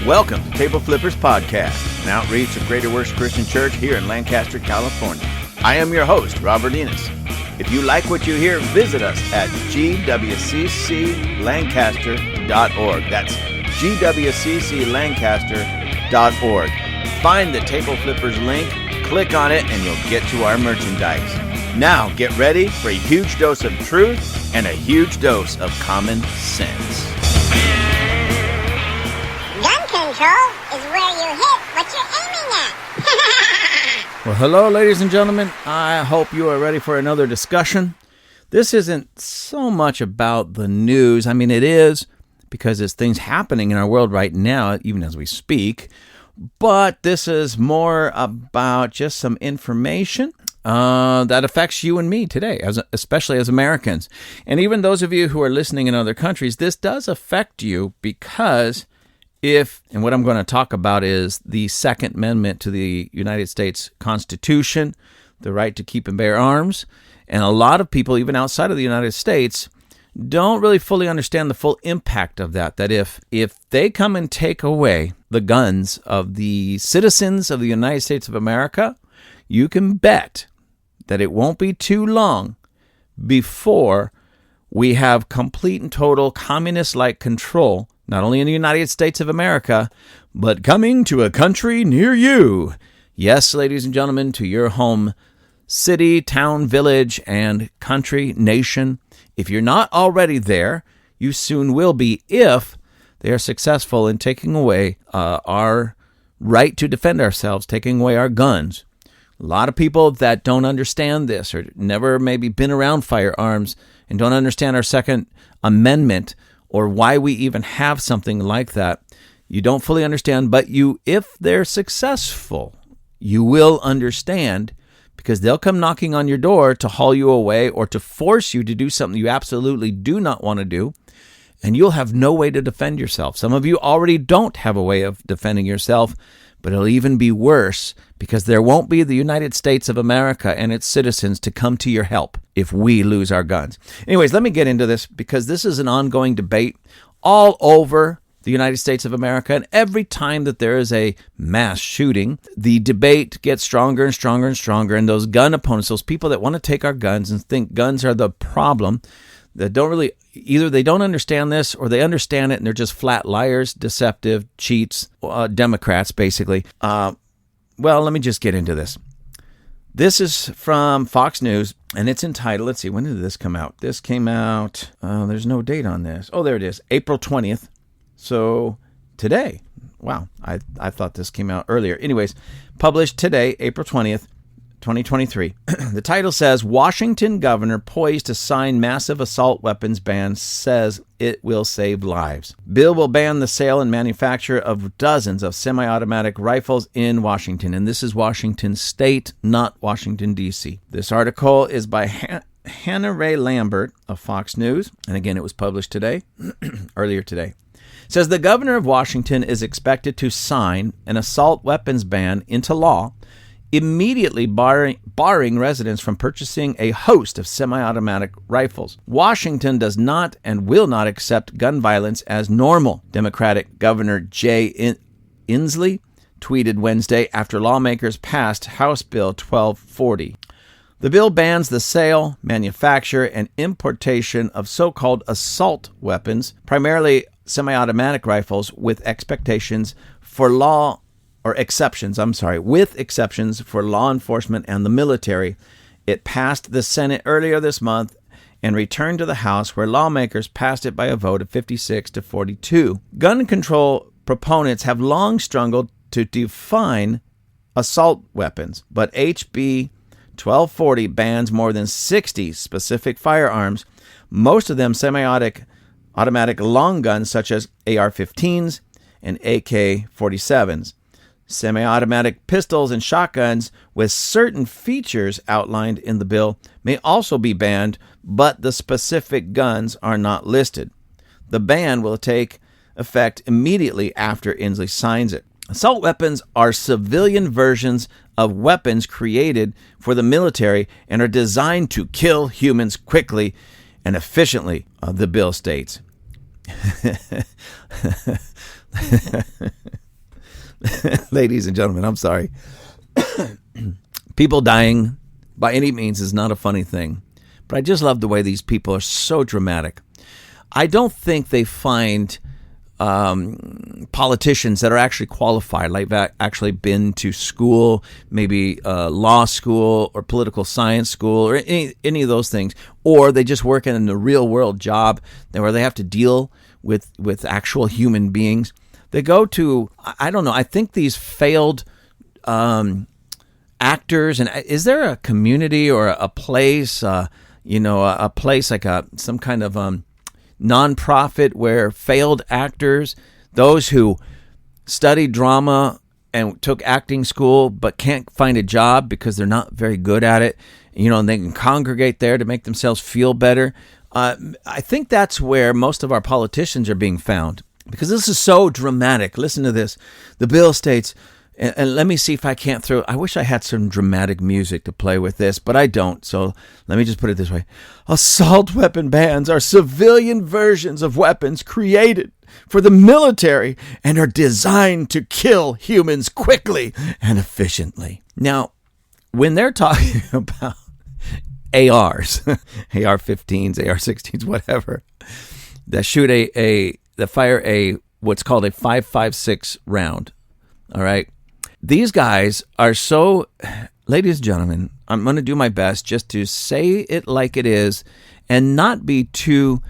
Welcome to Table Flippers Podcast, an outreach of Greater Works Christian Church here in Lancaster, California. I am your host, Robert Enos. If you like what you hear, visit us at gwcclancaster.org. That's gwcclancaster.org. Find the Table Flippers link, click on it, and you'll get to our merchandise. Now, get ready for a huge dose of truth and a huge dose of common sense. Gun control is where you hit what you're aiming at. Well, hello, ladies and gentlemen. I hope you are ready for another discussion. This isn't so much about the news. I mean, it is because there's things happening in our world right now, even as we speak. But this is more about just some information that affects you and me today, especially as Americans. And even those of you who are listening in other countries, this does affect you because and what I'm going to talk about is the Second Amendment to the United States Constitution, the right to keep and bear arms. And a lot of people, even outside of the United States, don't really fully understand the full impact of that. That if they come and take away the guns of the citizens of the United States of America, you can bet that it won't be too long before we have complete and total communist-like control, not only in the United States of America, but coming to a country near you. Yes, ladies and gentlemen, to your home city, town, village, and country, nation. If you're not already there, you soon will be if they are successful in taking away our right to defend ourselves, taking away our guns. A lot of people that don't understand this or never maybe been around firearms and don't understand our Second Amendment or why we even have something like that, you don't fully understand. But if they're successful, you will understand, because they'll come knocking on your door to haul you away or to force you to do something you absolutely do not want to do, and you'll have no way to defend yourself. Some of you already don't have a way of defending yourself, but it'll even be worse because there won't be the United States of America and its citizens to come to your help if we lose our guns. Anyways, let me get into this because this is an ongoing debate all over the United States of America. And every time that there is a mass shooting, the debate gets stronger and stronger and stronger. And those gun opponents, those people that want to take our guns and think guns are the problem, that don't really, either they don't understand this or they understand it and they're just flat liars, deceptive, cheats, Democrats, basically. Well, let me just get into this. This is from Fox News, and it's entitled, let's see, when did this come out? This came out, there's no date on this. Oh, there it is, April 20th. So today, wow, I thought this came out earlier. Anyways, published today, April 20th, 2023. The title says, Washington governor poised to sign massive assault weapons ban says it will save lives. Bill will ban the sale and manufacture of dozens of semi-automatic rifles in Washington. And this is Washington State, not Washington, D.C. This article is by Hannah Ray Lambert of Fox News. And again, it was published today, earlier today. It says the governor of Washington is expected to sign an assault weapons ban into law, immediately barring residents from purchasing a host of semi-automatic rifles. Washington does not and will not accept gun violence as normal, Democratic Governor Jay Inslee tweeted Wednesday after lawmakers passed House Bill 1240. The bill bans the sale, manufacture, and importation of so-called assault weapons, primarily semi-automatic rifles, with exceptions for law enforcement and the military. It passed the Senate earlier this month and returned to the House, where lawmakers passed it by a vote of 56 to 42. Gun control proponents have long struggled to define assault weapons, but HB 1240 bans more than 60 specific firearms, most of them semi-automatic long guns such as AR-15s and AK-47s. Semi-automatic pistols and shotguns with certain features outlined in the bill may also be banned, but the specific guns are not listed. The ban will take effect immediately after Inslee signs it. Assault weapons are civilian versions of weapons created for the military and are designed to kill humans quickly and efficiently, the bill states. Ladies and gentlemen, I'm sorry. People dying by any means is not a funny thing. But I just love the way these people are so dramatic. I don't think they find politicians that are actually qualified, like that actually been to school, maybe law school or political science school or any of those things, or they just work in a real world job where they have to deal with actual human beings. They go to, I don't know, I think these failed actors, and is there a community or a place, a place like some kind of nonprofit where failed actors, those who studied drama and took acting school but can't find a job because they're not very good at it, and they can congregate there to make themselves feel better. I think that's where most of our politicians are being found, because this is so dramatic. Listen to this. The bill states, and let me see if I can't I wish I had some dramatic music to play with this, but I don't. So let me just put it this way. Assault weapon bans are civilian versions of weapons created for the military and are designed to kill humans quickly and efficiently. Now, when they're talking about ARs, AR-15s, AR-16s, whatever, that shoot that fire what's called a 5.56 round, all right? These guys are so, ladies and gentlemen, I'm going to do my best just to say it like it is and not be too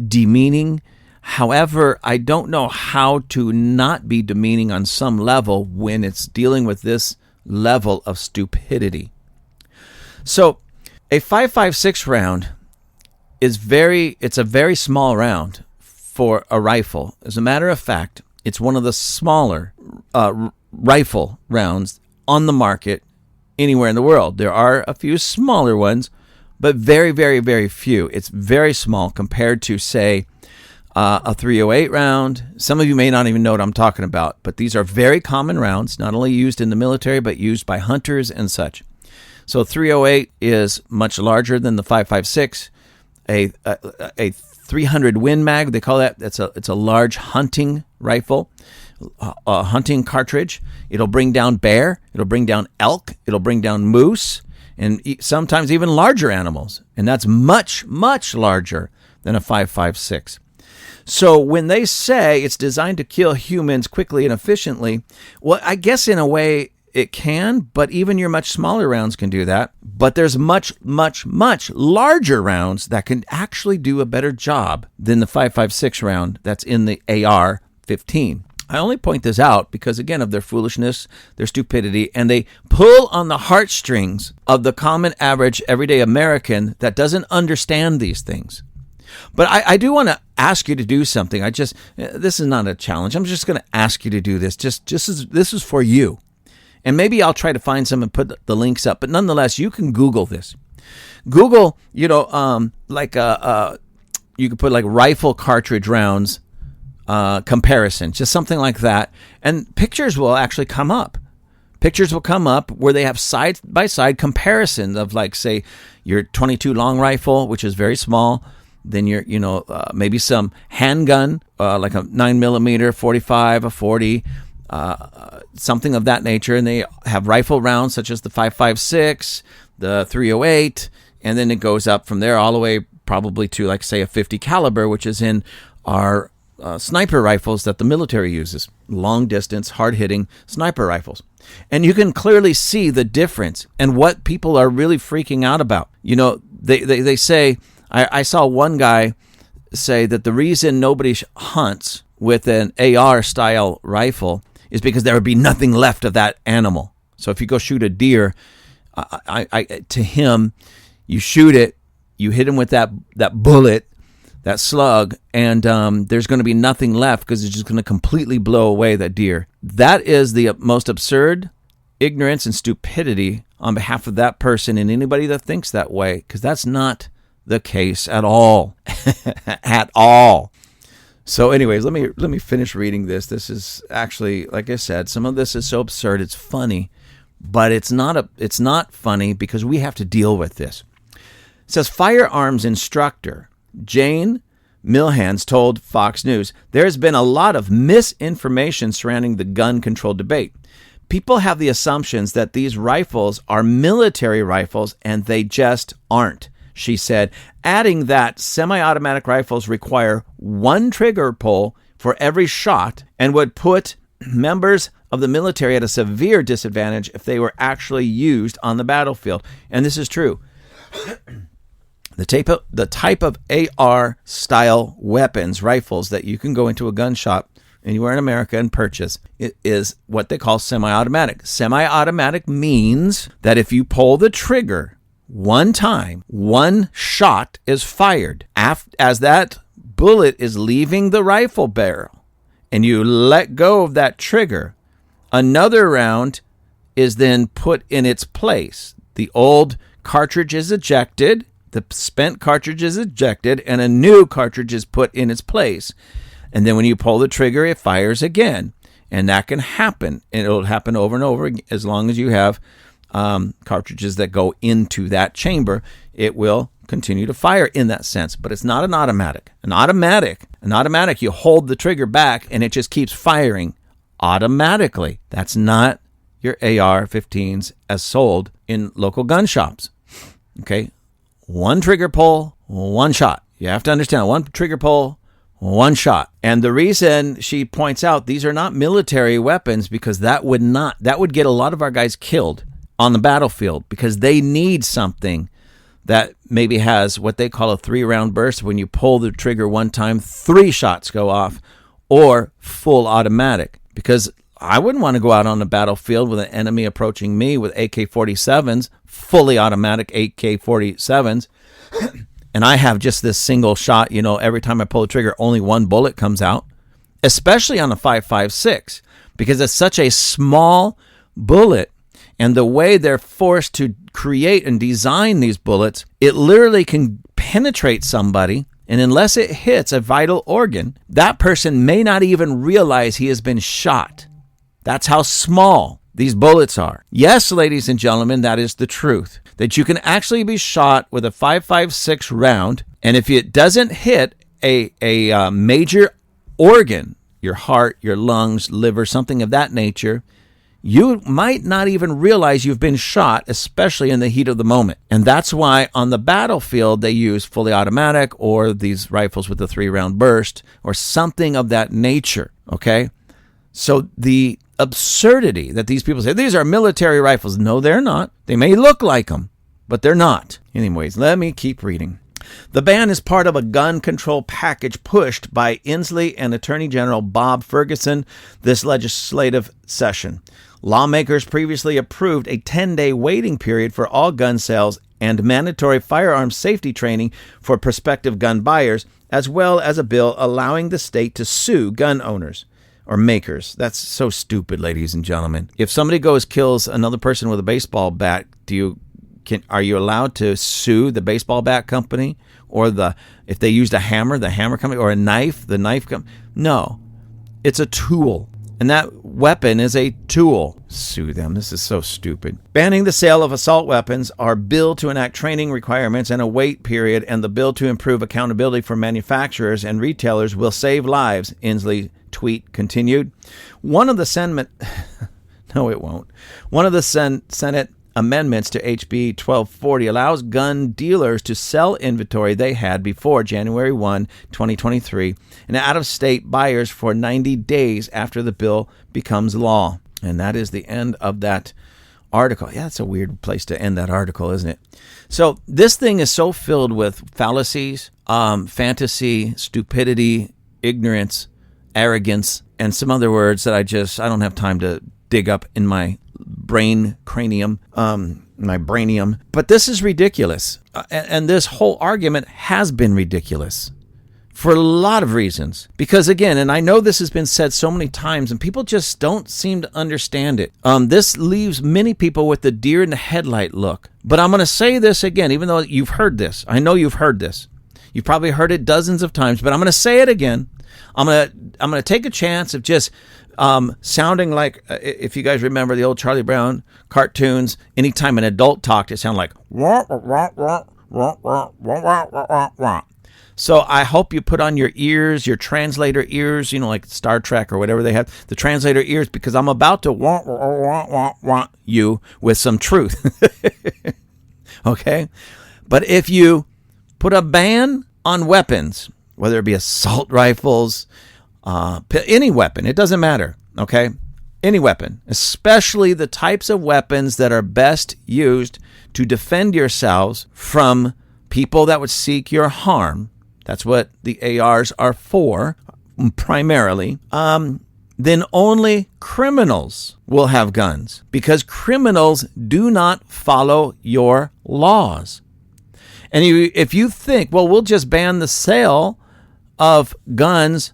demeaning. However, I don't know how to not be demeaning on some level when it's dealing with this level of stupidity. So a 5.56 round it's a very small round for a rifle. As a matter of fact, it's one of the smaller rifle rounds on the market anywhere in the world. There are a few smaller ones, but very, very, very few. It's very small compared to, say, a .308 round. Some of you may not even know what I'm talking about, but these are very common rounds, not only used in the military, but used by hunters and such. So .308 is much larger than the 5.56. A 300 Win Mag, they call that. It's a large hunting rifle, a hunting cartridge. It'll bring down bear, it'll bring down elk, it'll bring down moose, and sometimes even larger animals. And that's much, much larger than a 5.56. So when they say it's designed to kill humans quickly and efficiently, well, I guess in a way it can, but even your much smaller rounds can do that. But there's much, much, much larger rounds that can actually do a better job than the 5.56 round that's in the AR-15. I only point this out because, again, of their foolishness, their stupidity, and they pull on the heartstrings of the common, average, everyday American that doesn't understand these things. But I do want to ask you to do something. This is not a challenge. I'm just going to ask you to do this. This is for you. And maybe I'll try to find some and put the links up. But nonetheless, you can Google this. Google, you can put like rifle cartridge rounds comparison, just something like that. And pictures will actually come up. Pictures will come up where they have side-by-side comparisons of, like, say, your .22 long rifle, which is very small. Then your, maybe some handgun, like a 9mm, 45, a 40, something of that nature. And they have rifle rounds such as the 5.56, the .308, and then it goes up from there all the way probably to, like, say, a 50 caliber, which is in our sniper rifles that the military uses, long distance, hard hitting sniper rifles. And you can clearly see the difference and what people are really freaking out about. They say, I saw one guy say that the reason nobody hunts with an AR style rifle is because there would be nothing left of that animal. So if you go shoot a deer, to him, you shoot it, you hit him with that bullet, that slug, and there's going to be nothing left because it's just going to completely blow away that deer. That is the most absurd ignorance and stupidity on behalf of that person and anybody that thinks that way, because that's not the case at all. At all. So anyways, let me finish reading this. This is actually, like I said, some of this is so absurd it's funny, but it's not funny because we have to deal with this. It says firearms instructor Jane Milhans told Fox News, "There's been a lot of misinformation surrounding the gun control debate. People have the assumptions that these rifles are military rifles, and they just aren't," she said, adding that semi-automatic rifles require one trigger pull for every shot and would put members of the military at a severe disadvantage if they were actually used on the battlefield. And this is true. The type of AR-style weapons, rifles, that you can go into a gun shop anywhere in America and purchase, it is what they call semi-automatic. Semi-automatic means that if you pull the trigger one time, one shot is fired. As that bullet is leaving the rifle barrel and you let go of that trigger, another round is then put in its place. The old cartridge is ejected, the spent cartridge is ejected, and a new cartridge is put in its place. And then when you pull the trigger, it fires again. And that can happen. And it'll happen over and over as long as you have cartridges that go into that chamber. It will continue to fire in that sense. But it's not an automatic. An automatic, you hold the trigger back and it just keeps firing automatically. That's not your AR-15s as sold in local gun shops. Okay? One trigger pull, one shot. You have to understand, one trigger pull, one shot. And the reason she points out these are not military weapons because that would get a lot of our guys killed on the battlefield because they need something that maybe has what they call a 3-round burst. When you pull the trigger one time, 3 shots go off, or full automatic. Because I wouldn't want to go out on the battlefield with an enemy approaching me with AK-47s, fully automatic AK-47s, and I have just this single shot, every time I pull the trigger, only one bullet comes out, especially on a 5.56, because it's such a small bullet, and the way they're forced to create and design these bullets, it literally can penetrate somebody, and unless it hits a vital organ, that person may not even realize he has been shot. That's how small these bullets are. Yes, ladies and gentlemen, that is the truth. That you can actually be shot with a 5.56 round, and if it doesn't hit a major organ, your heart, your lungs, liver, something of that nature, you might not even realize you've been shot, especially in the heat of the moment. And that's why on the battlefield, they use fully automatic or these rifles with a 3-round burst or something of that nature, okay? So the absurdity that these people say, these are military rifles. No, they're not. They may look like them, but they're not. Anyways, let me keep reading. The ban is part of a gun control package pushed by Inslee and Attorney General Bob Ferguson this legislative session. Lawmakers previously approved a 10-day waiting period for all gun sales and mandatory firearms safety training for prospective gun buyers, as well as a bill allowing the state to sue gun owners or makers. That's so stupid, ladies and gentlemen. If somebody kills another person with a baseball bat, are you allowed to sue the baseball bat company, or if they used a hammer, the hammer company, or a knife, the knife company? No, it's a tool, and that weapon is a tool. Sue them. This is so stupid. Banning the sale of assault weapons, our bill to enact training requirements and a wait period, and the bill to improve accountability for manufacturers and retailers will save lives, Inslee tweet continued. One of the Senate amendments to HB 1240 allows gun dealers to sell inventory they had before January 1, 2023, and out-of-state buyers for 90 days after the bill becomes law. And that is the end of that article. Yeah, that's a weird place to end that article, isn't it? So this thing is so filled with fallacies, fantasy, stupidity, ignorance, arrogance, and some other words that I don't have time to dig up in my cranium, my brainium. But this is ridiculous. And this whole argument has been ridiculous for a lot of reasons. Because again, and I know this has been said so many times and people just don't seem to understand it. This leaves many people with the deer in the headlight look. But I'm going to say this again, even though you've heard this. I know you've heard this. You've probably heard it dozens of times, but I'm going to say it again. I'm going to take a chance of just sounding like, if you guys remember the old Charlie Brown cartoons, anytime an adult talked, it sounded like, wah, wah, wah, wah, wah, wah, wah, wah, wah. So I hope you put on your ears, your translator ears, like Star Trek or whatever they have, the translator ears, because I'm about to want you with some truth. Okay? But if you put a ban on weapons, whether it be assault rifles, any weapon, it doesn't matter, okay? Any weapon, especially the types of weapons that are best used to defend yourselves from people that would seek your harm. That's what the ARs are for, primarily. Then only criminals will have guns, because criminals do not follow your laws. And if you think, well, we'll just ban the sale of guns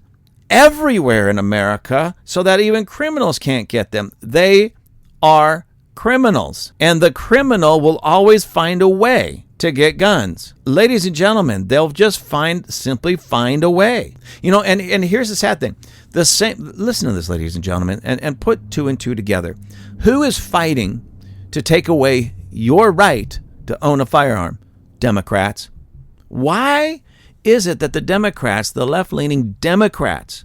everywhere in America so that even criminals can't get them. They are criminals, and the criminal will always find a way to get guns. Ladies and gentlemen, they'll just simply find a way. And here's the sad thing. Listen to this, ladies and gentlemen, and put two and two together. Who is fighting to take away your right to own a firearm? Democrats. Why is it that the Democrats, the left-leaning Democrats,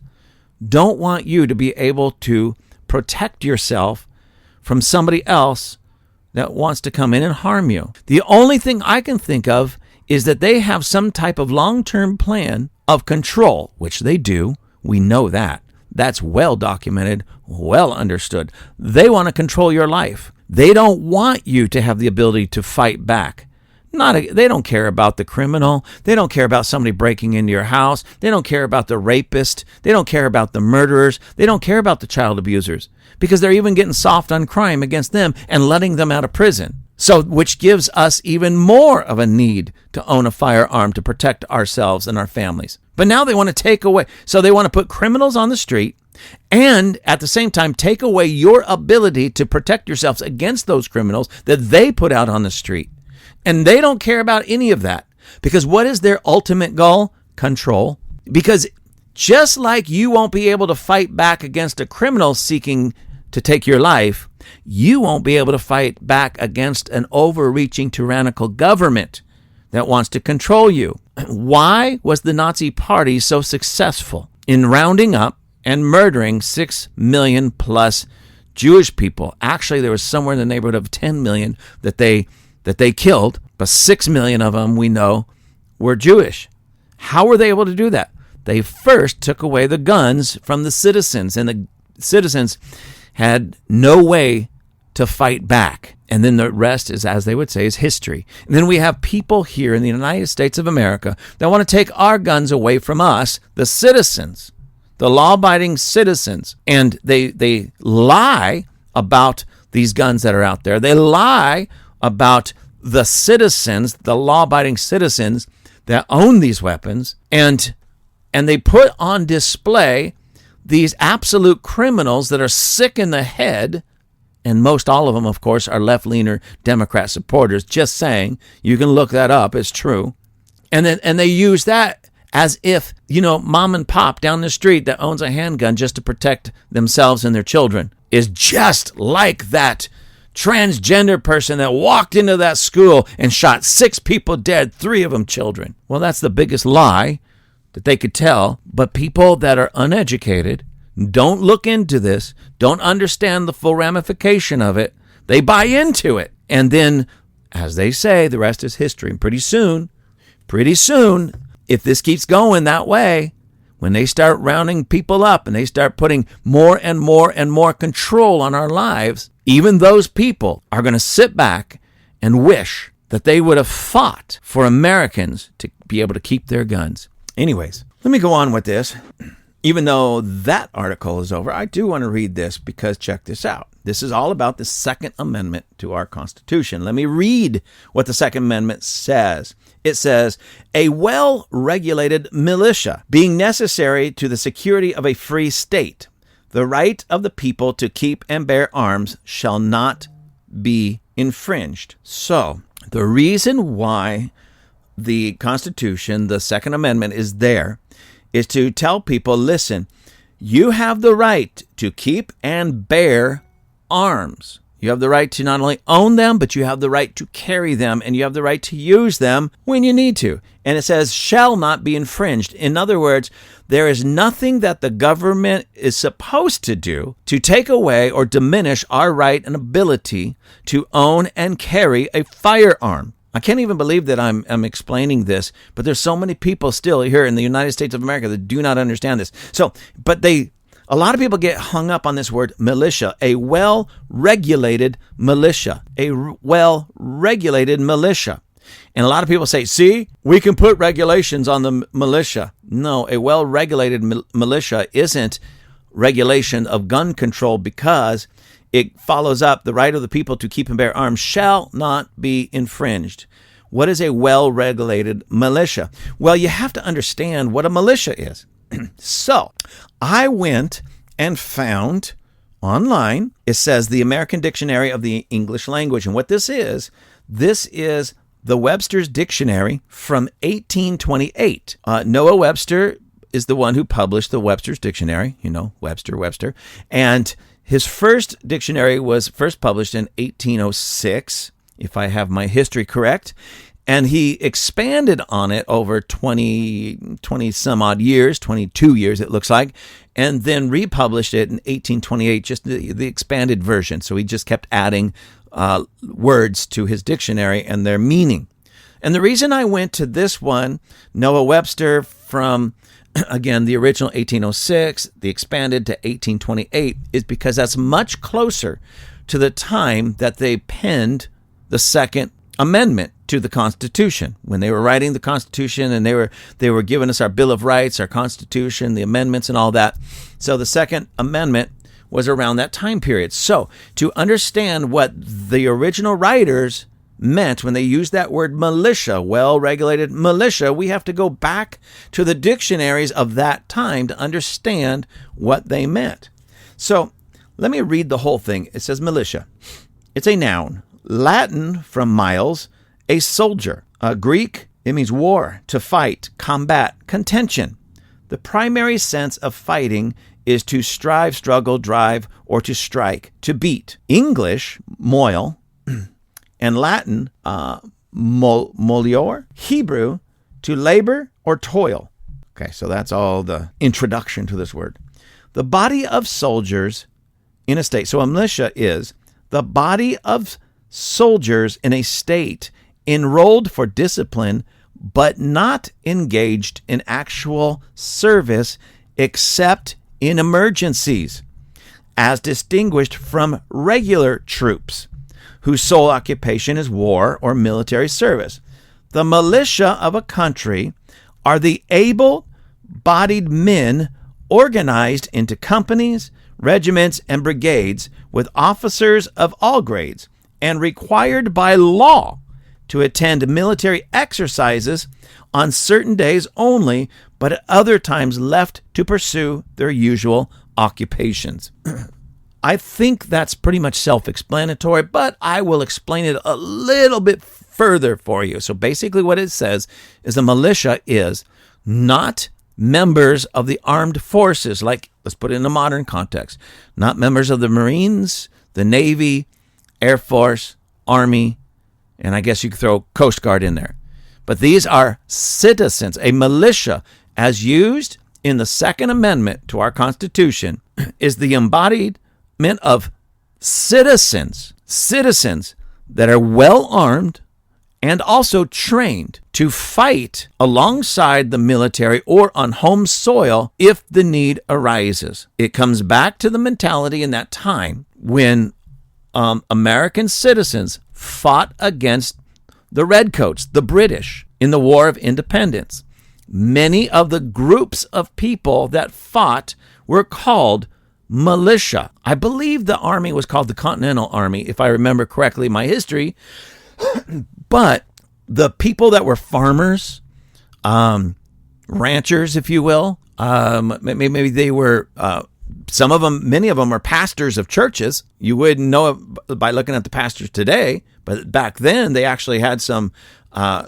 don't want you to be able to protect yourself from somebody else that wants to come in and harm you? The only thing I can think of is that they have some type of long-term plan of control, which they do. We know that. That's well documented, well understood. They want to control your life. They don't want you to have the ability to fight back. They don't care about the criminal. They don't care about somebody breaking into your house. They don't care about the rapist. They don't care about the murderers. They don't care about the child abusers, because they're even getting soft on crime against them and letting them out of prison. So, which gives us even more of a need to own a firearm to protect ourselves and our families. But now they want to take away. So they want to put criminals on the street and at the same time take away your ability to protect yourselves against those criminals that they put out on the street. And they don't care about any of that, because what is their ultimate goal? Control. Because just like you won't be able to fight back against a criminal seeking to take your life, you won't be able to fight back against an overreaching tyrannical government that wants to control you. Why was the Nazi Party so successful in rounding up and murdering 6 million plus Jewish people? Actually, there was somewhere in the neighborhood of 10 million that they killed, but 6 million of them, we know, were Jewish. How were they able to do that? They first took away the guns from the citizens, and the citizens had no way to fight back. And then the rest is, as they would say, is history. And then we have people here in the United States of America that want to take our guns away from us, the citizens, the law-abiding citizens. And they lie about these guns that are out there. They lie about the citizens, the law-abiding citizens that own these weapons, and they put on display these absolute criminals that are sick in the head, and most all of them, of course, are left-leaner Democrat supporters. Just saying, you can look that up, it's true. And they use that as if, mom and pop down the street that owns a handgun just to protect themselves and their children is just like that transgender person that walked into that school and shot 6 people dead, 3 of them children. Well, that's the biggest lie that they could tell. But people that are uneducated, don't look into this, don't understand the full ramification of it, they buy into it. And then, as they say, the rest is history. And pretty soon, if this keeps going that way, when they start rounding people up and they start putting more and more and more control on our lives, even those people are going to sit back and wish that they would have fought for Americans to be able to keep their guns. Anyways, let me go on with this. Even though that article is over, I do want to read this, because check this out. This is all about the Second Amendment to our Constitution. Let me read what the Second Amendment says. It says, a well-regulated militia being necessary to the security of a free state, the right of the people to keep and bear arms shall not be infringed. So, the reason why the Constitution, the Second Amendment, is there is to tell people, listen, you have the right to keep and bear arms. You have the right to not only own them, but you have the right to carry them, and you have the right to use them when you need to. And it says, shall not be infringed. In other words, there is nothing that the government is supposed to do to take away or diminish our right and ability to own and carry a firearm. I can't even believe that I'm explaining this, but there's so many people still here in the United States of America that do not understand this. A lot of people get hung up on this word militia, a well-regulated militia, And a lot of people say, see, we can put regulations on the militia. No, a well-regulated militia isn't regulation of gun control, because it follows up the right of the people to keep and bear arms shall not be infringed. What is a well-regulated militia? Well, you have to understand what a militia is. So I went and found online, it says the American Dictionary of the English Language. And what this is the Webster's Dictionary from 1828. Noah Webster is the one who published the Webster's Dictionary, Webster. And his first dictionary was first published in 1806, if I have my history correct. And he expanded on it over 20 some odd years, 22 years it looks like, and then republished it in 1828, just the expanded version. So he just kept adding words to his dictionary and their meaning. And the reason I went to this one, Noah Webster, from, again, the original 1806, the expanded to 1828, is because that's much closer to the time that they penned the Second Amendment to the Constitution. When they were writing the Constitution, and they were giving us our Bill of Rights, our Constitution, the amendments and all that. So the Second Amendment was around that time period. So to understand what the original writers meant when they used that word militia, well-regulated militia, we have to go back to the dictionaries of that time to understand what they meant. So let me read the whole thing. It says militia. It's a noun. Latin from miles, a soldier. Greek, it means war, to fight, combat, contention. The primary sense of fighting is to strive, struggle, drive, or to strike, to beat. English, moil, and Latin, molior. Hebrew, to labor or toil. Okay, so that's all the introduction to this word. The body of soldiers in a state. So a militia is the body of soldiers in a state enrolled for discipline, but not engaged in actual service except in emergencies, as distinguished from regular troops, whose sole occupation is war or military service. The militia of a country are the able-bodied men organized into companies, regiments, and brigades with officers of all grades, and required by law to attend military exercises on certain days only, but at other times left to pursue their usual occupations. I think that's pretty much self-explanatory, but I will explain it a little bit further for you. So basically what it says is the militia is not members of the armed forces, like, let's put it in a modern context, not members of the Marines, the Navy, Air Force, Army, and I guess you could throw Coast Guard in there. But these are citizens. A militia, as used in the Second Amendment to our Constitution, is the embodiment of citizens that are well armed and also trained to fight alongside the military or on home soil if the need arises. It comes back to the mentality in that time when American citizens fought against the Redcoats, the British, in the War of Independence. Many of the groups of people that fought were called militia. I believe the army was called the Continental Army, if I remember correctly my history. But the people that were farmers, ranchers, if you will, maybe they were... some of them, many of them are pastors of churches. You wouldn't know it by looking at the pastors today, but back then they actually had some, I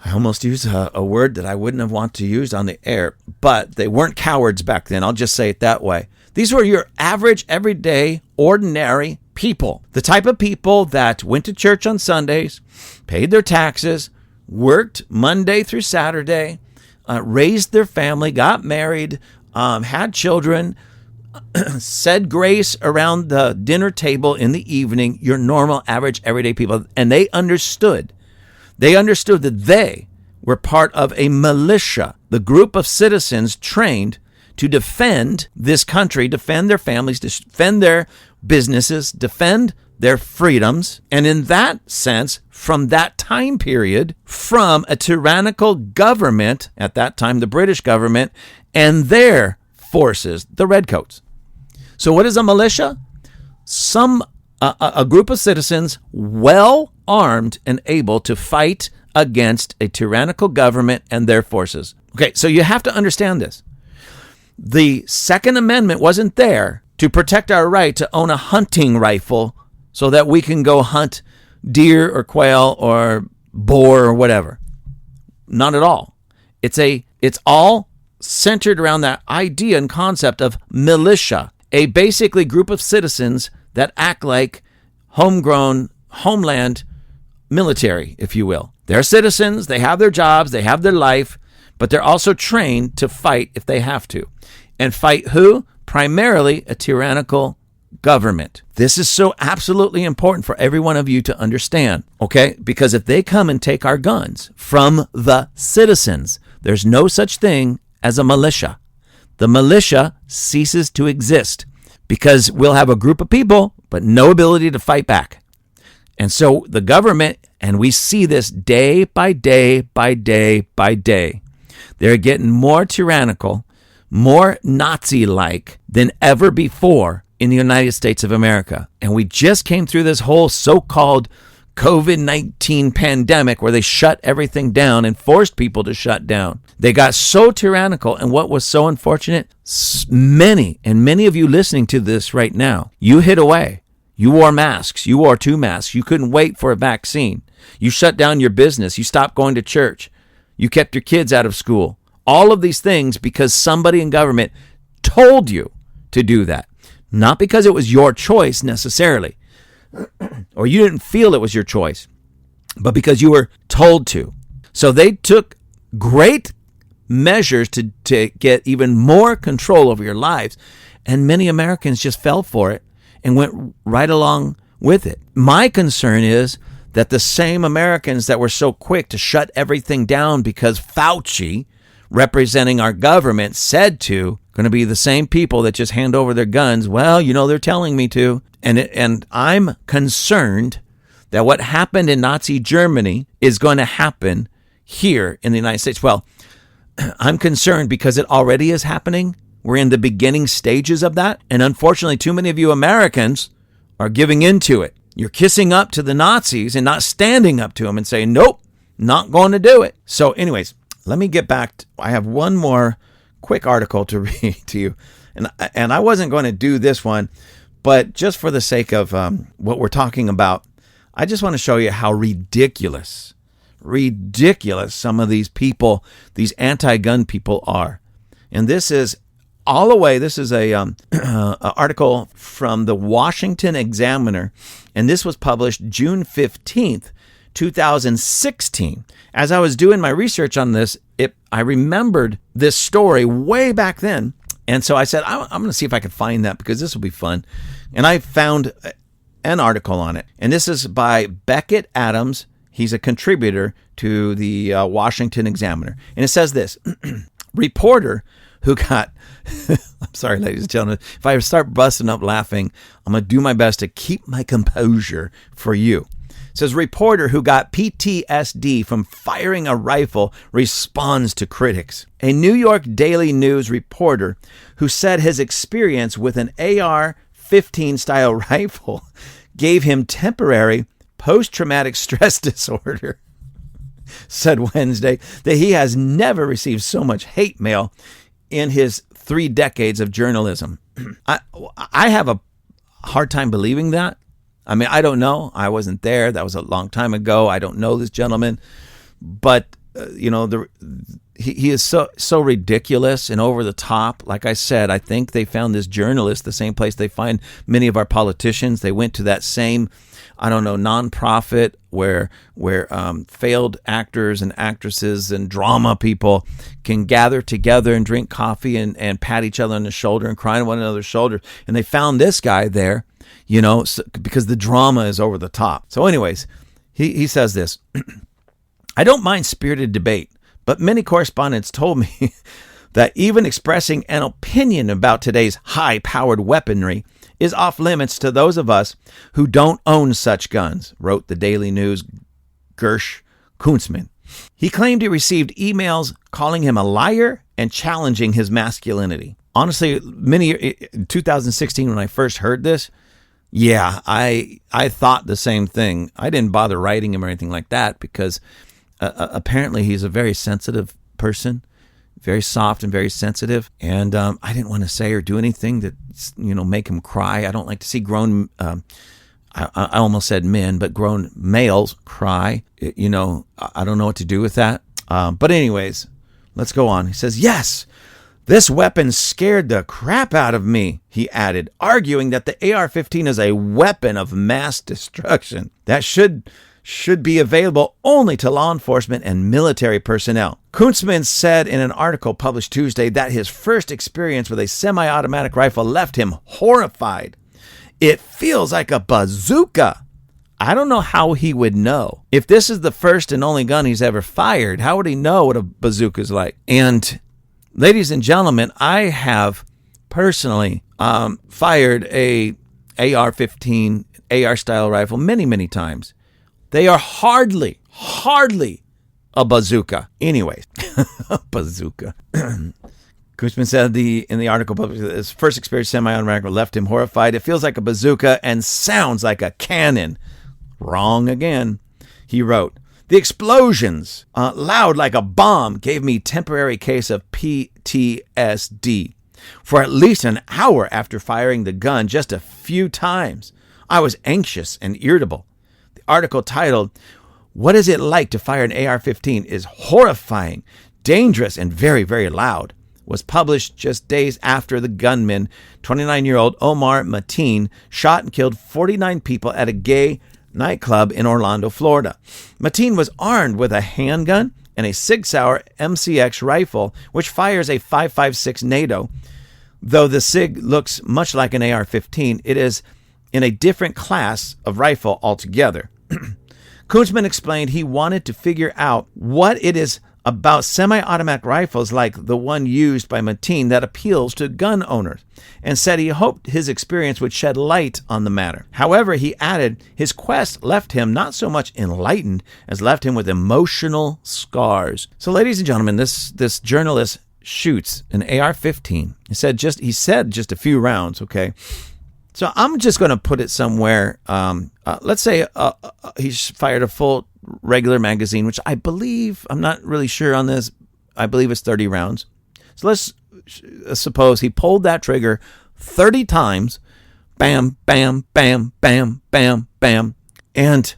almost use a word that I wouldn't have wanted to use on the air, but they weren't cowards back then. I'll just say it that way. These were your average, everyday, ordinary people, the type of people that went to church on Sundays, paid their taxes, worked Monday through Saturday, raised their family, got married, had children, said grace around the dinner table in the evening, your normal, average, everyday people. And they understood that they were part of a militia, the group of citizens trained to defend this country, defend their families, defend their businesses, defend their freedoms. And in that sense, from that time period, from a tyrannical government, at that time the British government, and their forces, the Redcoats. So what is a militia? A group of citizens well armed and able to fight against a tyrannical government and their forces. Okay, so you have to understand this. The Second Amendment wasn't there to protect our right to own a hunting rifle so that we can go hunt deer or quail or boar or whatever. Not at all. It's all centered around that idea and concept of militia, a basically group of citizens that act like homegrown, homeland military, if you will. They're citizens, they have their jobs, they have their life, but they're also trained to fight if they have to. And fight who? Primarily a tyrannical government. This is so absolutely important for every one of you to understand, okay? Because if they come and take our guns from the citizens, there's no such thing as a militia. The militia ceases to exist because we'll have a group of people, but no ability to fight back. And so the government, and we see this day by day by day by day, they're getting more tyrannical, more Nazi-like than ever before in the United States of America. And we just came through this whole so-called COVID-19 pandemic where they shut everything down and forced people to shut down. They got so tyrannical, and what was so unfortunate, many of you listening to this right now, you hid away. You wore masks. You wore 2 masks. You couldn't wait for a vaccine. You shut down your business. You stopped going to church. You kept your kids out of school. All of these things because somebody in government told you to do that. Not because it was your choice necessarily, or you didn't feel it was your choice, but because you were told to. So they took great measures to get even more control over your lives, and many Americans just fell for it and went right along with it. My concern is that the same Americans that were so quick to shut everything down because Fauci, representing our government, said to, going to be the same people that just hand over their guns. Well, they're telling me to. And I'm concerned that what happened in Nazi Germany is going to happen here in the United States. Well, I'm concerned because it already is happening. We're in the beginning stages of that. And unfortunately, too many of you Americans are giving into it. You're kissing up to the Nazis and not standing up to them and saying, nope, not going to do it. So anyways, let me get back. I have one more quick article to read to you. And I wasn't going to do this one, but just for the sake of what we're talking about, I just want to show you how ridiculous some of these people, these anti-gun people are. And this is all the way, this is a article from the Washington Examiner, and this was published June 15th, 2016. As I was doing my research on this, I remembered this story way back then. And so I said, I'm going to see if I can find that because this will be fun. And I found an article on it. And this is by Beckett Adams. He's a contributor to the Washington Examiner. And it says this, reporter who got, I'm sorry, ladies and gentlemen, if I start busting up laughing, I'm going to do my best to keep my composure for you. It says, reporter who got PTSD from firing a rifle responds to critics. A New York Daily News reporter who said his experience with an AR-15 style rifle gave him temporary post-traumatic stress disorder said Wednesday that he has never received so much hate mail in his 3 decades of journalism. I have a hard time believing that. I mean, I don't know. I wasn't there. That was a long time ago. I don't know this gentleman. But, he is so ridiculous and over the top. Like I said, I think they found this journalist the same place they find many of our politicians. They went to that same, nonprofit where failed actors and actresses and drama people can gather together and drink coffee and pat each other on the shoulder and cry on one another's shoulders. And they found this guy there, because the drama is over the top. So anyways, he says this, I don't mind spirited debate, but many correspondents told me that even expressing an opinion about today's high-powered weaponry is off limits to those of us who don't own such guns, wrote the Daily News Gersh Kuntzman. He claimed he received emails calling him a liar and challenging his masculinity. Honestly, in 2016 when I first heard this, I thought the same thing. I didn't bother writing him or anything like that because apparently he's a very sensitive person, very soft and very sensitive. And I didn't want to say or do anything that, make him cry. I don't like to see grown, I almost said men, but grown males cry. I don't know what to do with that. But anyways, let's go on. He says, yes, this weapon scared the crap out of me, he added, arguing that the AR-15 is a weapon of mass destruction that should be available only to law enforcement and military personnel. Kuntzman said in an article published Tuesday that his first experience with a semi-automatic rifle left him horrified. It feels like a bazooka. I don't know how he would know. If this is the first and only gun he's ever fired, how would he know what a bazooka is like? And ladies and gentlemen, I have personally fired a AR-15, AR-style rifle many, many times. They are hardly a bazooka. Anyways, a bazooka. Kuntzman said in the article, his first experience semi-automatic left him horrified. It feels like a bazooka and sounds like a cannon. Wrong again, he wrote. The explosions, loud like a bomb, gave me temporary case of PTSD. For at least an hour after firing the gun, just a few times, I was anxious and irritable. The article titled, What is it like to fire an AR-15 is horrifying, dangerous, and very, very loud, was published just days after the gunman, 29-year-old Omar Mateen, shot and killed 49 people at a gay nightclub in Orlando, Florida. Mateen was armed with a handgun and a Sig Sauer MCX rifle, which fires a .556 NATO. Though the Sig looks much like an AR-15, it is in a different class of rifle altogether. Kuntzman explained he wanted to figure out what it is about semi-automatic rifles like the one used by Mateen that appeals to gun owners, and said he hoped his experience would shed light on the matter. However, he added his quest left him not so much enlightened as left him with emotional scars. So, ladies and gentlemen, this journalist shoots an AR-15. He said just a few rounds, okay? So I'm just going to put it somewhere. Let's say he's fired a full regular magazine, which I believe, I'm not really sure on this, I believe it's 30 rounds. So let's suppose he pulled that trigger 30 times, bam, bam, bam, bam, bam, bam, and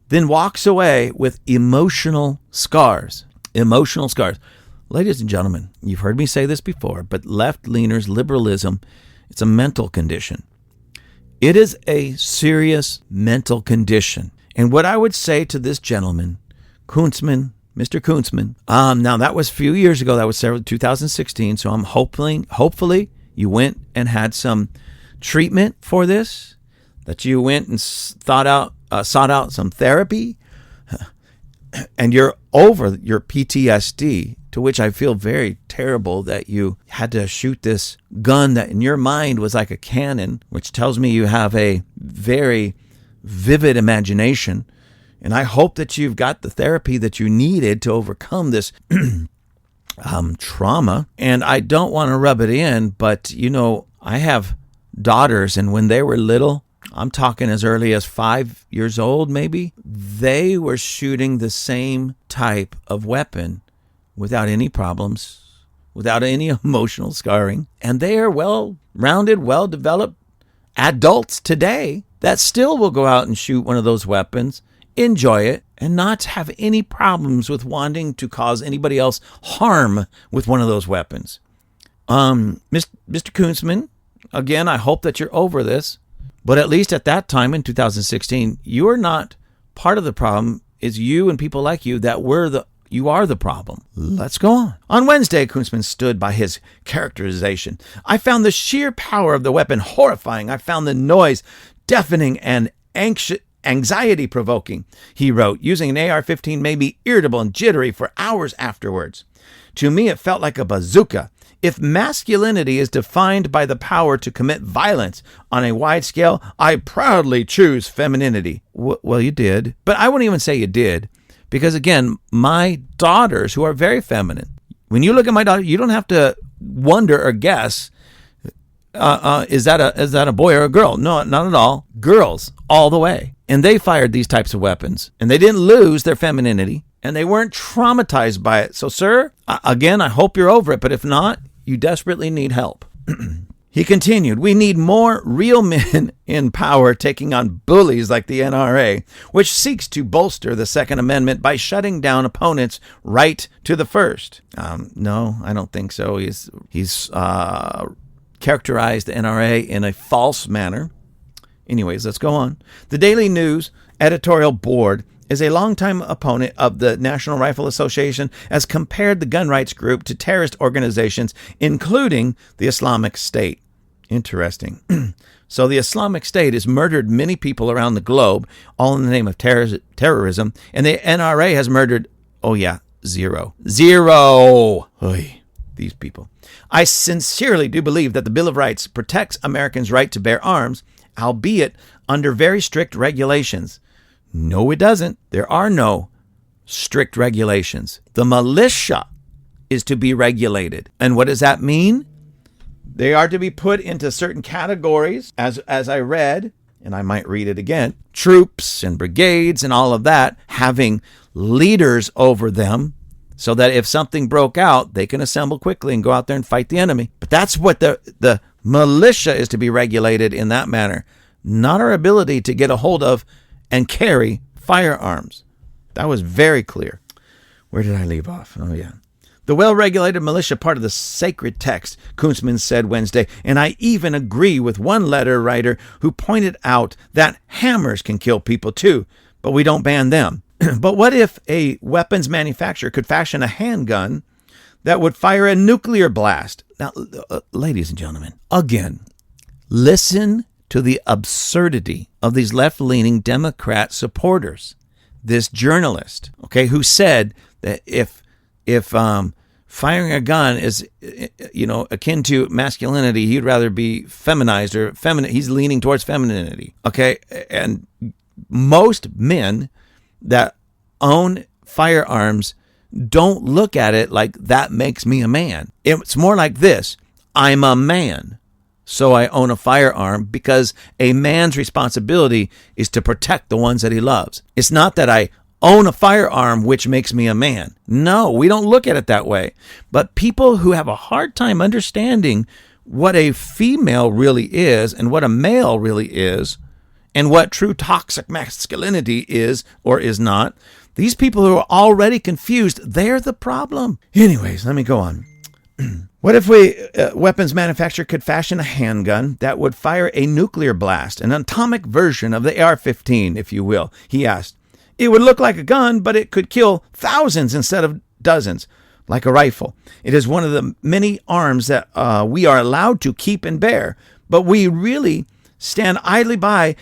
then walks away with emotional scars. Emotional scars. Ladies and gentlemen, you've heard me say this before, but left-leaners, liberalism, it's a mental condition. It is a serious mental condition. And what I would say to this gentleman, Kuntzman, Mr. Kuntzman, now that was a few years ago, that was 2016, so I'm hopefully you went and had some treatment for this, that you went and sought out some therapy, and you're over your PTSD, to which I feel very terrible that you had to shoot this gun that in your mind was like a cannon, which tells me you have a very vivid imagination. And I hope that you've got the therapy that you needed to overcome this trauma. And I don't want to rub it in, but, I have daughters, and when they were little, I'm talking as early as 5 years old, maybe, they were shooting the same type of weapon without any problems, without any emotional scarring. And they are well-rounded, well-developed adults today that still will go out and shoot one of those weapons, enjoy it, and not have any problems with wanting to cause anybody else harm with one of those weapons. Mr. Kunzman, again, I hope that you're over this, but at least at that time in 2016, you are not part of the problem. It's you and people like you that you are the problem. Let's go on. On Wednesday, Kunzman stood by his characterization. I found the sheer power of the weapon horrifying. I found the noise deafening and anxiety-provoking, he wrote. Using an AR-15 made me irritable and jittery for hours afterwards. To me, it felt like a bazooka. If masculinity is defined by the power to commit violence on a wide scale, I proudly choose femininity. Well, you did. But I wouldn't even say you did. Because, again, my daughters, who are very feminine, when you look at my daughter, you don't have to wonder or guess, is that a boy or a girl? No, not at all. Girls, all the way. And they fired these types of weapons. And they didn't lose their femininity. And they weren't traumatized by it. So, sir, again, I hope you're over it. But if not, you desperately need help. He continued, we need more real men in power taking on bullies like the NRA, which seeks to bolster the Second Amendment by shutting down opponents' right to the First. No, I don't think so. He's characterized the NRA in a false manner. Anyways, let's go on. The Daily News editorial board is a longtime opponent of the National Rifle Association, has compared the gun rights group to terrorist organizations, including the Islamic State. Interesting. So the Islamic State has murdered many people around the globe, all in the name of terrorism, and the NRA has murdered, zero. Oy, these people. I sincerely do believe that the Bill of Rights protects Americans' right to bear arms, albeit under very strict regulations. No, it doesn't. There are no strict regulations. The militia is to be regulated. And what does that mean? They are to be put into certain categories, as I read, and I might read it again, troops and brigades and all of that, having leaders over them so that if something broke out, they can assemble quickly and go out there and fight the enemy. But that's what the militia is to be regulated in that manner, not our ability to get a hold of and carry firearms. That was very clear. Where did I leave off? Oh, yeah. The well-regulated militia part of the sacred text, Kunzman said Wednesday, and I even agree with one letter writer who pointed out that hammers can kill people too, but we don't ban them. But what if a weapons manufacturer could fashion a handgun that would fire a nuclear blast? Now, ladies and gentlemen, again, listen to the absurdity of these left-leaning Democrat supporters. This journalist, who said that if firing a gun is, akin to masculinity, he'd rather be feminized or feminine. He's leaning towards femininity. And most men that own firearms don't look at it like that makes me a man. It's more like this. I'm a man, so I own a firearm because a man's responsibility is to protect the ones that he loves. It's not that I own a firearm, which makes me a man. No, we don't look at it that way. But people who have a hard time understanding what a female really is and what a male really is and what true toxic masculinity is or is not, these people who are already confused, they're the problem. Anyways, let me go on. What if weapons manufacturer could fashion a handgun that would fire a nuclear blast, an atomic version of the AR-15, if you will? He asked. It would look like a gun, but it could kill thousands instead of dozens, like a rifle. It is one of the many arms that we are allowed to keep and bear, but we really stand idly by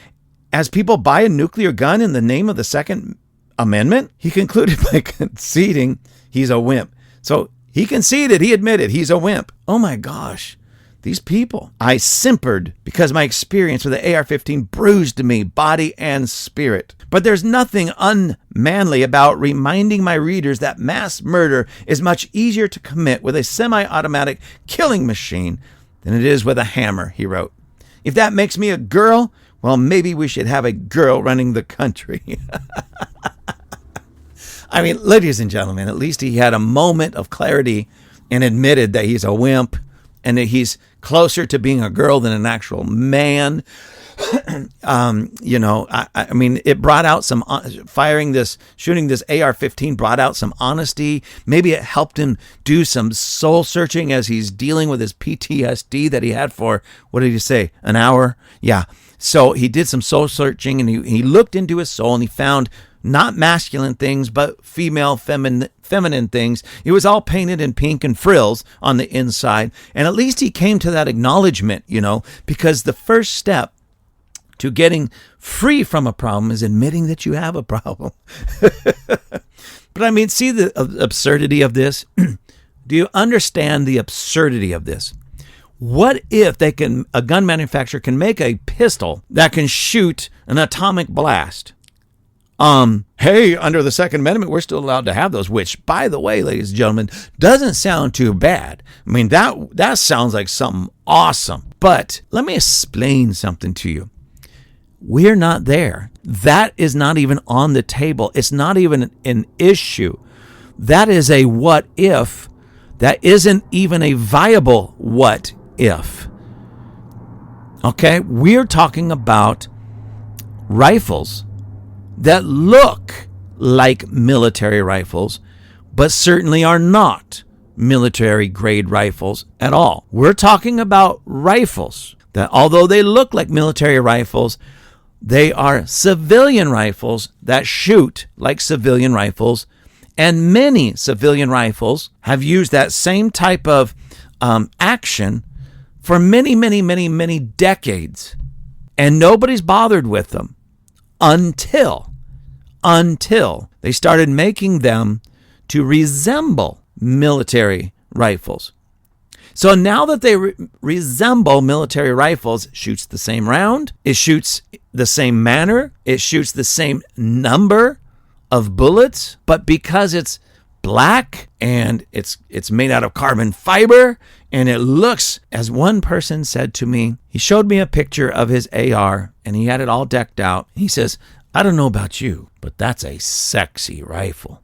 as people buy a nuclear gun in the name of the Second Amendment. He concluded by conceding he's a wimp. So he conceded, he admitted he's a wimp. Oh my gosh. These people. I simpered because my experience with the AR-15 bruised me, body and spirit. But there's nothing unmanly about reminding my readers that mass murder is much easier to commit with a semi-automatic killing machine than it is with a hammer, he wrote. If that makes me a girl, well, maybe we should have a girl running the country. I mean, ladies and gentlemen, at least he had a moment of clarity and admitted that he's a wimp and that he's closer to being a girl than an actual man. I mean, it brought out some shooting this AR-15 brought out some honesty. Maybe it helped him do some soul searching as he's dealing with his PTSD that he had for, what did he say, an hour? Yeah. So he did some soul searching, and he looked into his soul, and he found not masculine things, but feminine things. It was all painted in pink and frills on the inside. And at least he came to that acknowledgement, because the first step to getting free from a problem is admitting that you have a problem. But I mean, see the absurdity of this? Do you understand the absurdity of this? What if a gun manufacturer can make a pistol that can shoot an atomic blast? Hey, under the Second Amendment, we're still allowed to have those, which, by the way, ladies and gentlemen, doesn't sound too bad. I mean, that sounds like something awesome. But let me explain something to you. We're not there. That is not even on the table. It's not even an issue. That is a what if. That isn't even a viable what if. Okay? We're talking about rifles that look like military rifles, but certainly are not military grade rifles at all. We're talking about rifles that, although they look like military rifles, they are civilian rifles that shoot like civilian rifles, and many civilian rifles have used that same type of action for many, many, many, many decades, and nobody's bothered with them until they started making them to resemble military rifles. So now that they resemble military rifles, it shoots the same round, it shoots the same manner, it shoots the same number of bullets, but because it's black and it's made out of carbon fiber, and it looks, as one person said to me, he showed me a picture of his AR and he had it all decked out. He says, I don't know about you, but that's a sexy rifle.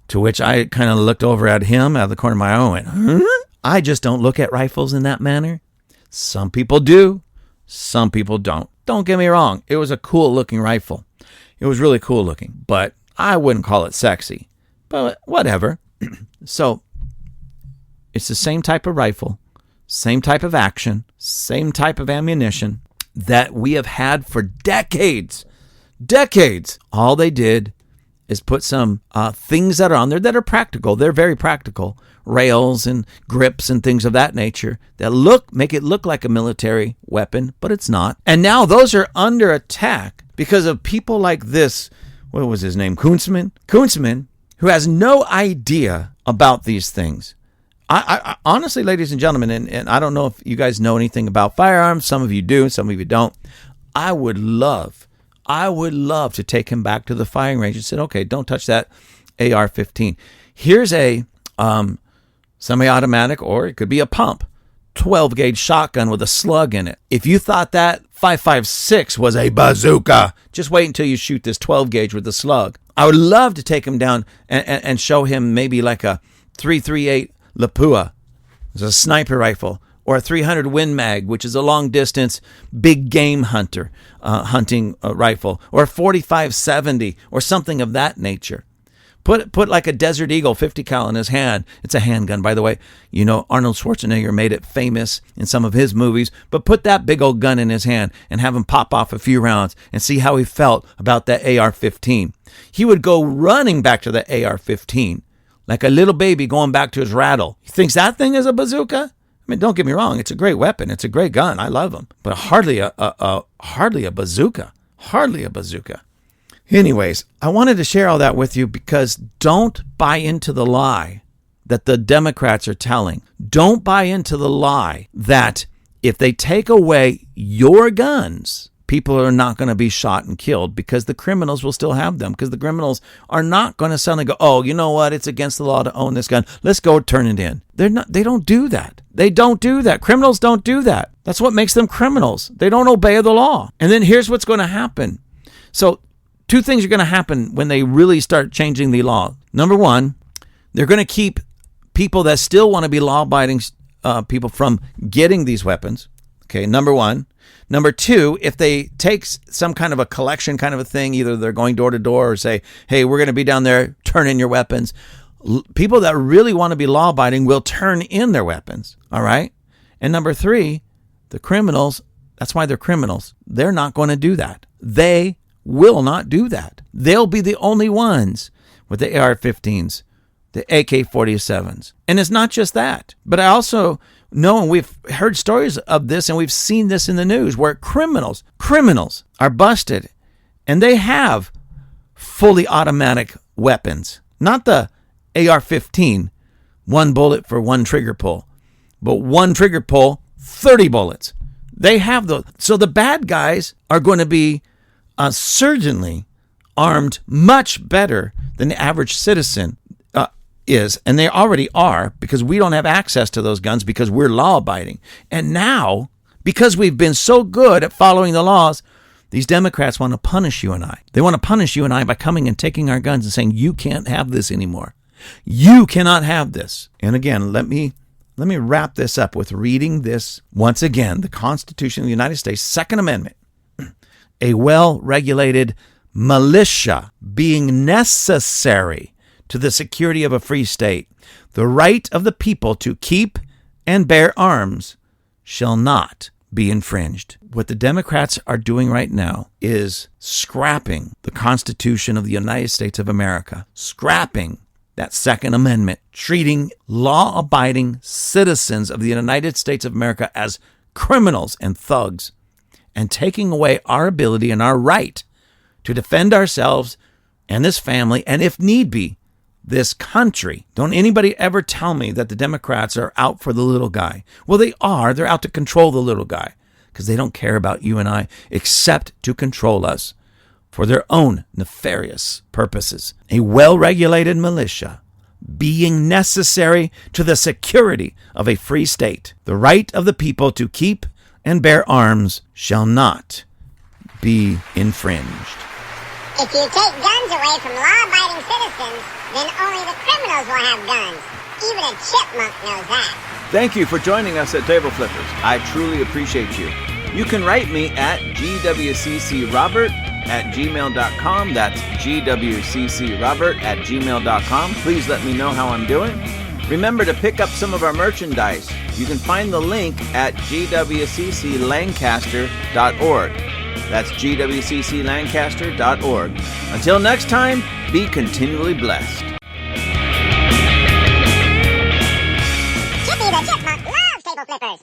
To which I kind of looked over at him out of the corner of my eye and went, huh? I just don't look at rifles in that manner. Some people do, some people don't. Don't get me wrong, it was a cool looking rifle. It was really cool looking, but I wouldn't call it sexy. But whatever. So it's the same type of rifle, same type of action, same type of ammunition that we have had for decades. Decades. All they did is put some things that are on there that are practical. They're very practical. Rails and grips and things of that nature that make it look like a military weapon, but it's not. And now those are under attack because of people like this. What was his name? Kuntzman, who has no idea about these things. I honestly, ladies and gentlemen, and I don't know if you guys know anything about firearms. Some of you do, some of you don't. I would love to take him back to the firing range and say, okay, don't touch that AR-15. Here's a semi-automatic, or it could be a pump, 12-gauge shotgun with a slug in it. If you thought that 5.56 was a bazooka, just wait until you shoot this 12-gauge with the slug. I would love to take him down and show him maybe like a 338 Lapua, it's a sniper rifle, or a 300 Win Mag, which is a long-distance big game hunting rifle, or a 45-70, or something of that nature. Put like a Desert Eagle 50 cal in his hand. It's a handgun, by the way. You know, Arnold Schwarzenegger made it famous in some of his movies. But put that big old gun in his hand and have him pop off a few rounds and see how he felt about that AR-15. He would go running back to the AR-15 like a little baby going back to his rattle. He thinks that thing is a bazooka? I mean, don't get me wrong. It's a great weapon. It's a great gun. I love them. But hardly a bazooka. Hardly a bazooka. Anyways, I wanted to share all that with you because don't buy into the lie that the Democrats are telling. Don't buy into the lie that if they take away your guns, people are not going to be shot and killed because the criminals will still have them, because the criminals are not going to suddenly go, oh, you know what? It's against the law to own this gun. Let's go turn it in. They don't do that. They don't do that. Criminals don't do that. That's what makes them criminals. They don't obey the law. And then here's what's going to happen. So two things are going to happen when they really start changing the law. Number one, they're going to keep people that still want to be law-abiding people from getting these weapons, Okay, number one. Number two, if they take some kind of a collection kind of a thing, either they're going door to door or say, hey, we're going to be down there, turn in your weapons. People that really want to be law-abiding will turn in their weapons, all right? And number three, the criminals, that's why they're criminals. They're not going to do that. They will not do that. They'll be the only ones with the AR-15s, the AK-47s. And it's not just that, but I also know, and we've heard stories of this, and we've seen this in the news, where criminals are busted, and they have fully automatic weapons. Not the AR-15, one bullet for one trigger pull, but one trigger pull, 30 bullets. They have those. So the bad guys are going to be certainly armed much better than the average citizen is. And they already are, because we don't have access to those guns because we're law-abiding. And now, because we've been so good at following the laws, these Democrats want to punish you and I. They want to punish you and I by coming and taking our guns and saying, you can't have this anymore. You cannot have this. And again, let me wrap this up with reading this once again. The Constitution of the United States, Second Amendment. A well-regulated militia being necessary to the security of a free state, the right of the people to keep and bear arms shall not be infringed. What the Democrats are doing right now is scrapping the Constitution of the United States of America, scrapping that Second Amendment, treating law-abiding citizens of the United States of America as criminals and thugs, and taking away our ability and our right to defend ourselves and this family, and if need be, this country. Don't anybody ever tell me that the Democrats are out for the little guy. Well, they are. They're out to control the little guy because they don't care about you and I except to control us for their own nefarious purposes. A well-regulated militia being necessary to the security of a free state. The right of the people to keep and bear arms shall not be infringed. If you take guns away from law-abiding citizens, then only the criminals will have guns. Even a chipmunk knows that. Thank you for joining us at Table Flippers. I truly appreciate you. You can write me at gwccrobert@gmail.com. That's gwccrobert@gmail.com. Please let me know how I'm doing. Remember to pick up some of our merchandise. You can find the link at gwcclancaster.org. That's gwcclancaster.org. Until next time, be continually blessed. Chippy the Chipmunk loves Table Flippers.